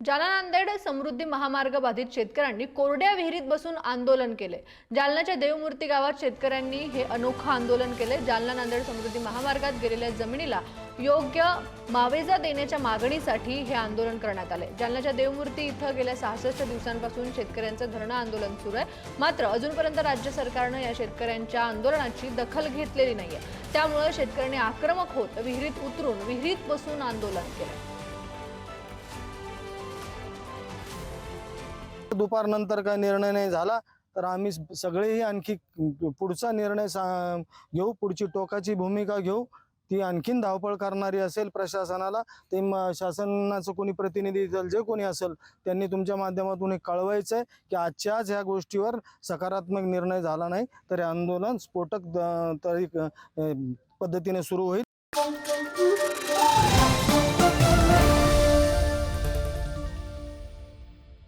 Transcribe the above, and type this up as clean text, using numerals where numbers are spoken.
जालना नांदेड समृद्धी महामार्ग बाधित शेतकऱ्यांनी कोरड्या विहिरीत बसून आंदोलन केले। जालन्याच्या देवमूर्ती गावात शेतकऱ्यांनी हे अनोखं आंदोलन केले। जालना नांदेड समृद्धी महामार्गात गेलेल्या जमिनीला योग्य मावेजा देण्याच्या मागणीसाठी हे आंदोलन करण्यात आले। जालन्याच्या देवमूर्ती इथं गेल्या 66 दिवसांपासून शेतकऱ्यांचं धरणं आंदोलन सुरू आहे। मात्र अजूनपर्यंत राज्य सरकारने या शेतकऱ्यांच्या आंदोलनाची दखल घेतलेली नाहीये। त्यामुळे शेतकऱ्यांनी आक्रमक होत विहिरीत उतरून विहिरीत बसून आंदोलन केले। दुपारनंतर काय निर्णय नाही झाला तर आम्ही सगळेही आणखी पुढचा निर्णय घेऊ, पुढची टोकाची भूमिका घेऊ। ती आणखीन धावपळ करणारी असेल प्रशासनाला, ते शासनाचं कोणी प्रतिनिधी जे कोणी असेल त्यांनी तुमच्या माध्यमातून हे कळवायचं आहे की आजच्या आज ह्या गोष्टीवर सकारात्मक निर्णय झाला नाही तर आंदोलन स्फोटक पद्धतीने सुरू होईल।